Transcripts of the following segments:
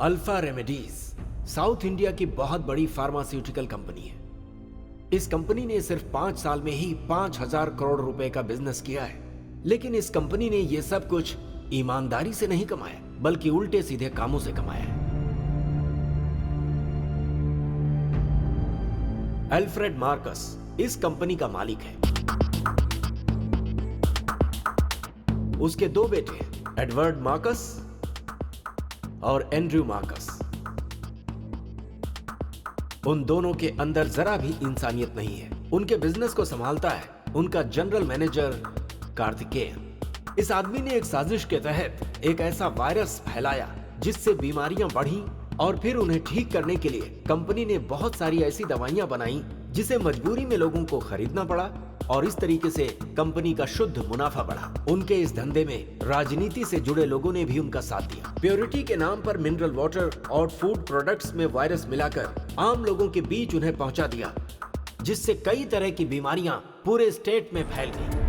Alpha remedies south India की बहुत बड़ी फार्मास्यूटिकल कंपनी है। इस कंपनी ने सिर्फ 5 साल में ही 5,000 करोड़ रुपए का बिजनेस किया है। लेकिन इस कंपनी ने यह सब कुछ ईमानदारी से नहीं कमाया, बल्कि उल्टे सीधे कामों से कमाया है। अल्फ्रेड मार्कस इस कंपनी का मालिक है। उसके 2 बेटे हैं, एडवर्ड मार्कस और एंड्रयू मार्कस। उन दोनों के अंदर जरा भी इंसानियत नहीं है। उनके बिजनेस को संभालता है उनका जनरल मैनेजर कार्तिकेयन। इस आदमी ने एक साजिश के तहत एक ऐसा वायरस फैलाया जिससे बीमारियां बढ़ी और फिर उन्हें ठीक करने के लिए कंपनी ने बहुत सारी ऐसी दवाइयां बनाई जिसे मजबूरी में लोगों को खरीदना पड़ा और इस तरीके से कंपनी का शुद्ध मुनाफा बढ़ा। उनके इस धंधे में राजनीति से जुड़े लोगों ने भी उनका साथ दिया। प्योरिटी के नाम पर मिनरल वाटर और फूड प्रोडक्ट्स में वायरस मिलाकर आम लोगों के बीच उन्हें पहुंचा दिया, जिससे कई तरह की बीमारियां पूरे स्टेट में फैल गई।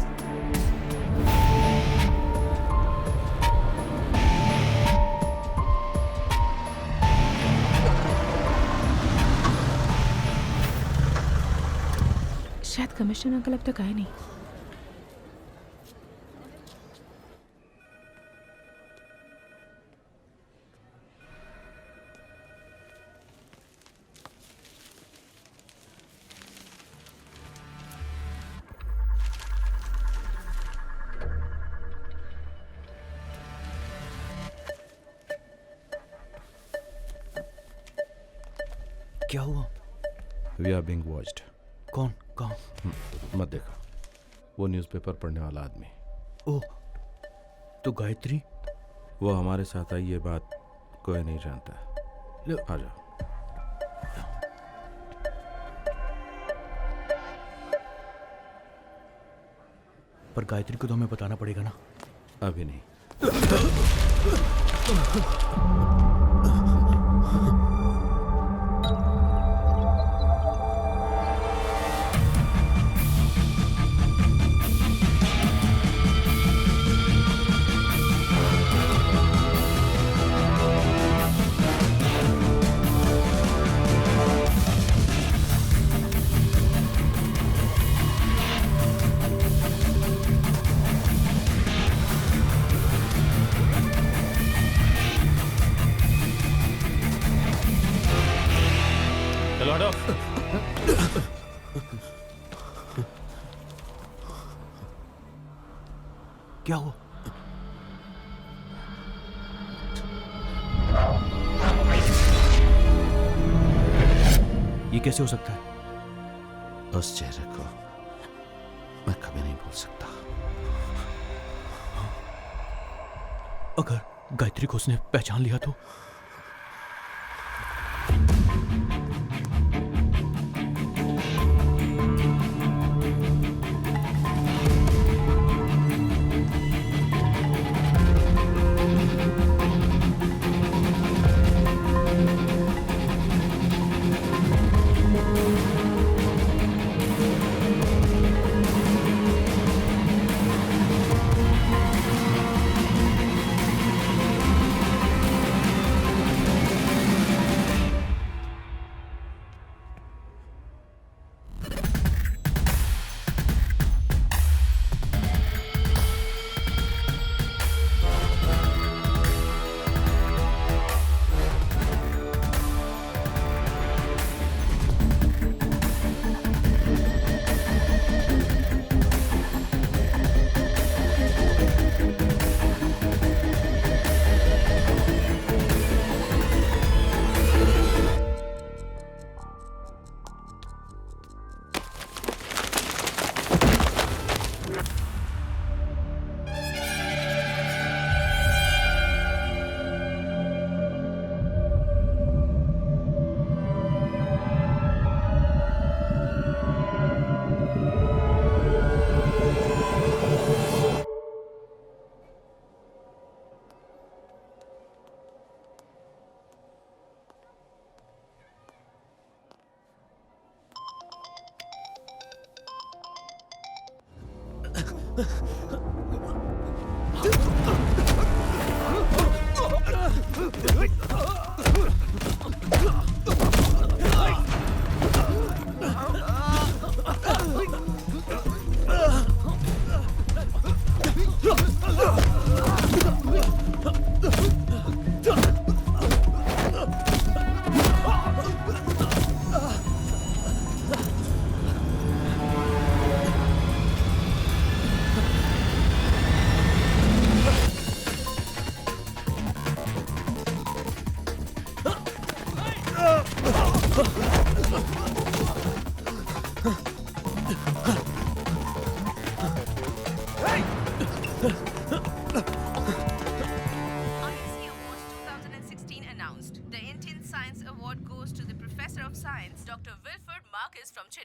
शायद कमिश्नर अंकल अब तक आए नहीं। क्या हुआ? We are being watched. कौन? कहाँ? मत देखो, वो न्यूज़पेपर पढ़ने वाला आदमी। ओह, तो गायत्री? वो हमारे साथ आई, ये बात कोई नहीं जानता। आ जाओ। पर गायत्री को तो हमें बताना पड़ेगा ना। अभी नहीं। क्या हुआ? ये कैसे हो सकता है? उस चेहरे को मैं कभी नहीं भूल सकता। अगर गायत्री को उसने पहचान लिया तो?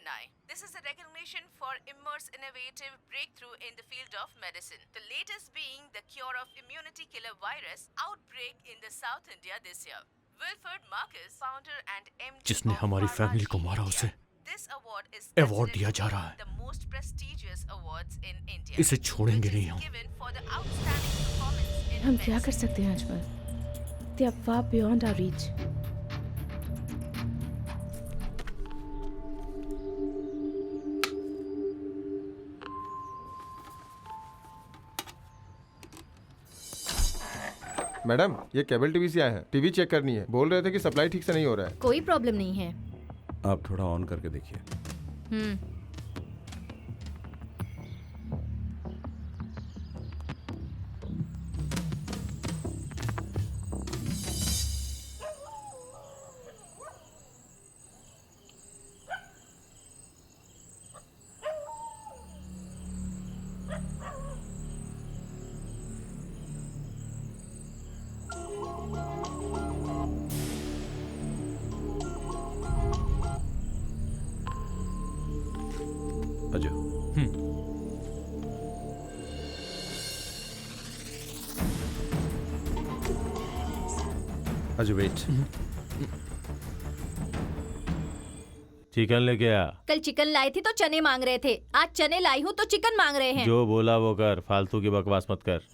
Chennai. This is a recognition for Immer's innovative breakthrough in the field of medicine. The latest being the cure of immunity killer virus outbreak in the South India this year. Wilfred Marcus, founder and MD जिसने of हमारी Pharma family को G मारा, India. उसे This award is award दिया जा रहा है। the most prestigious awards in India. इसे छोड़ेंगे which is नहीं हम। given for the outstanding performance in हम क्या medicine. कर सकते हैं Ajmal? They are far beyond our reach. Madam, ये केबल टीवी से आए हैं। टीवी चेक करनी है। बोल रहे थे कि सप्लाई ठीक से नहीं हो रहा है। कोई प्रॉब्लम नहीं है। आप थोड़ा ऑन करके देखिए। अजय, अजय वेट। चिकन लेके आ। कल चिकन लाई थी तो चने मांग रहे थे, आज चने लाई हूँ तो चिकन मांग रहे हैं। जो बोला वो कर, फालतू की बकवास मत कर।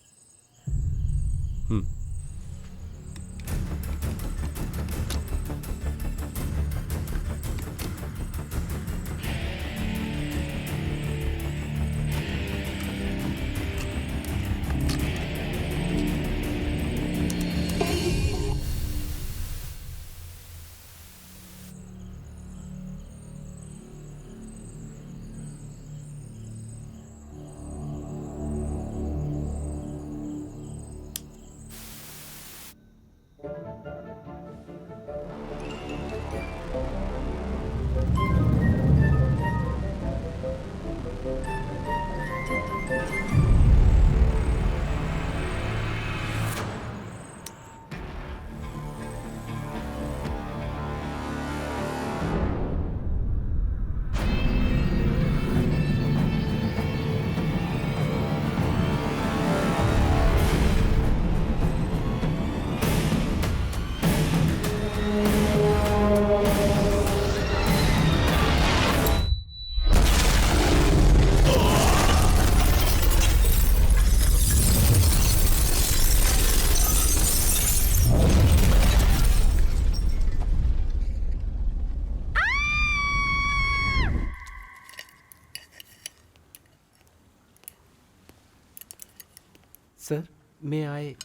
Sir, may I?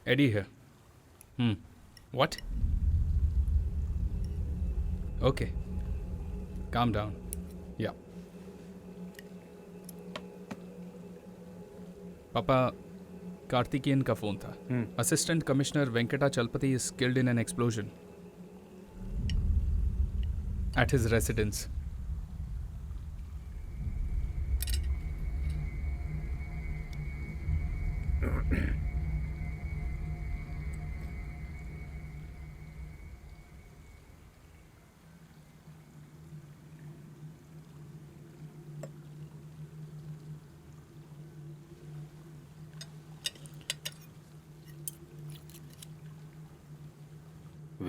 Eddie here. What? Okay. Calm down. Yeah. पापा, कार्तिकेयन का फोन था। Assistant commissioner Venkata Chalapati is killed in an explosion at his residence.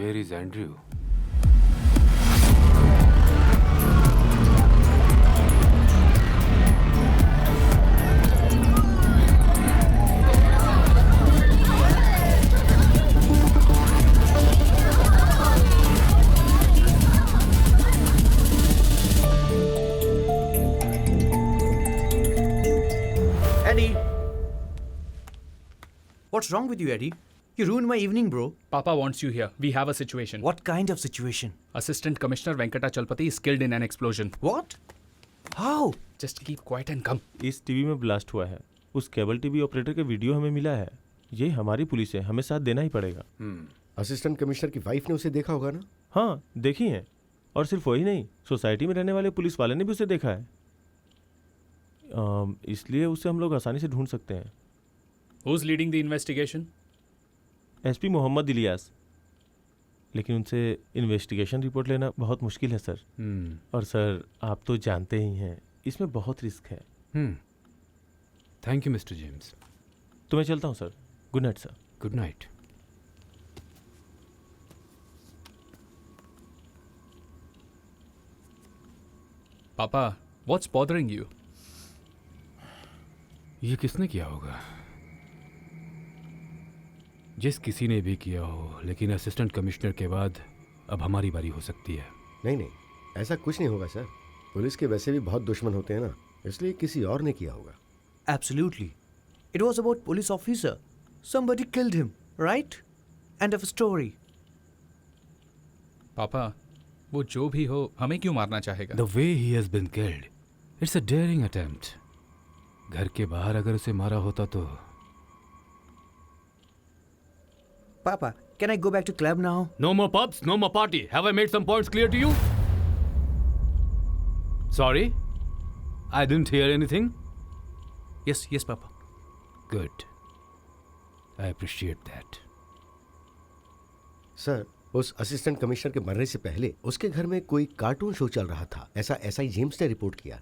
Where is Andrew? Eddie! What's wrong with you, Eddie? You ruined my evening, bro. Papa wants you here. We have a situation. What kind of situation? Assistant Commissioner Venkata Chalpati is killed in an explosion. What? How? Just keep quiet and come. इस TV में blast हुआ है। उस cable TV operator के video हमें मिला है। ये हमारी पुलिस है, हमें साथ देना ही पड़ेगा। असिस्टेंट कमिश्नर की वाइफ ने उसे देखा होगा ना? हाँ देखी हैं, और सिर्फ वही नहीं, सोसाइटी में रहने वाले पुलिस वाले ने भी उसे देखा है। इसलिए उसे हम लोग आसानी से ढूंढ सकते हैं। Who is leading the investigation? SP Mohammed Ilyas. लेकिन उनसे इन्वेस्टिगेशन रिपोर्ट लेना बहुत मुश्किल है सर। और सर आप तो जानते ही हैं, इसमें बहुत रिस्क है। Thank you mister James. तो मैं चलता हूँ sir. Good night sir. Good night. पापा, व्हाट्स बॉदरिंग यू? ये किसने किया होगा? जिस किसी ने भी किया हो, लेकिन असिस्टेंट कमिश्नर के बाद अब हमारी बारी हो सकती है। नहीं नहीं, ऐसा कुछ नहीं होगा सर। पुलिस के वैसे भी बहुत दुश्मन होते हैं ना, इसलिए किसी और ने किया होगा। Absolutely. It was about police officer. Somebody killed him, right? End of story. पापा, वो जो भी हो, हमें क्यों मारना चाहेगा? The way he has been killed, it's a daring attempt. घर के बाहर अगर उसे मारा होता तो। Papa, can I go back to club now? No more pubs, no more party. Have I made some points clear to you? Sorry? I didn't hear anything? Yes, yes, Papa. Good. I appreciate that. Sir, उस assistant commissioner के मरने से पहले उसके घर में कोई cartoon show चल रहा था, ऐसा एसआई जेम्स ने रिपोर्ट किया।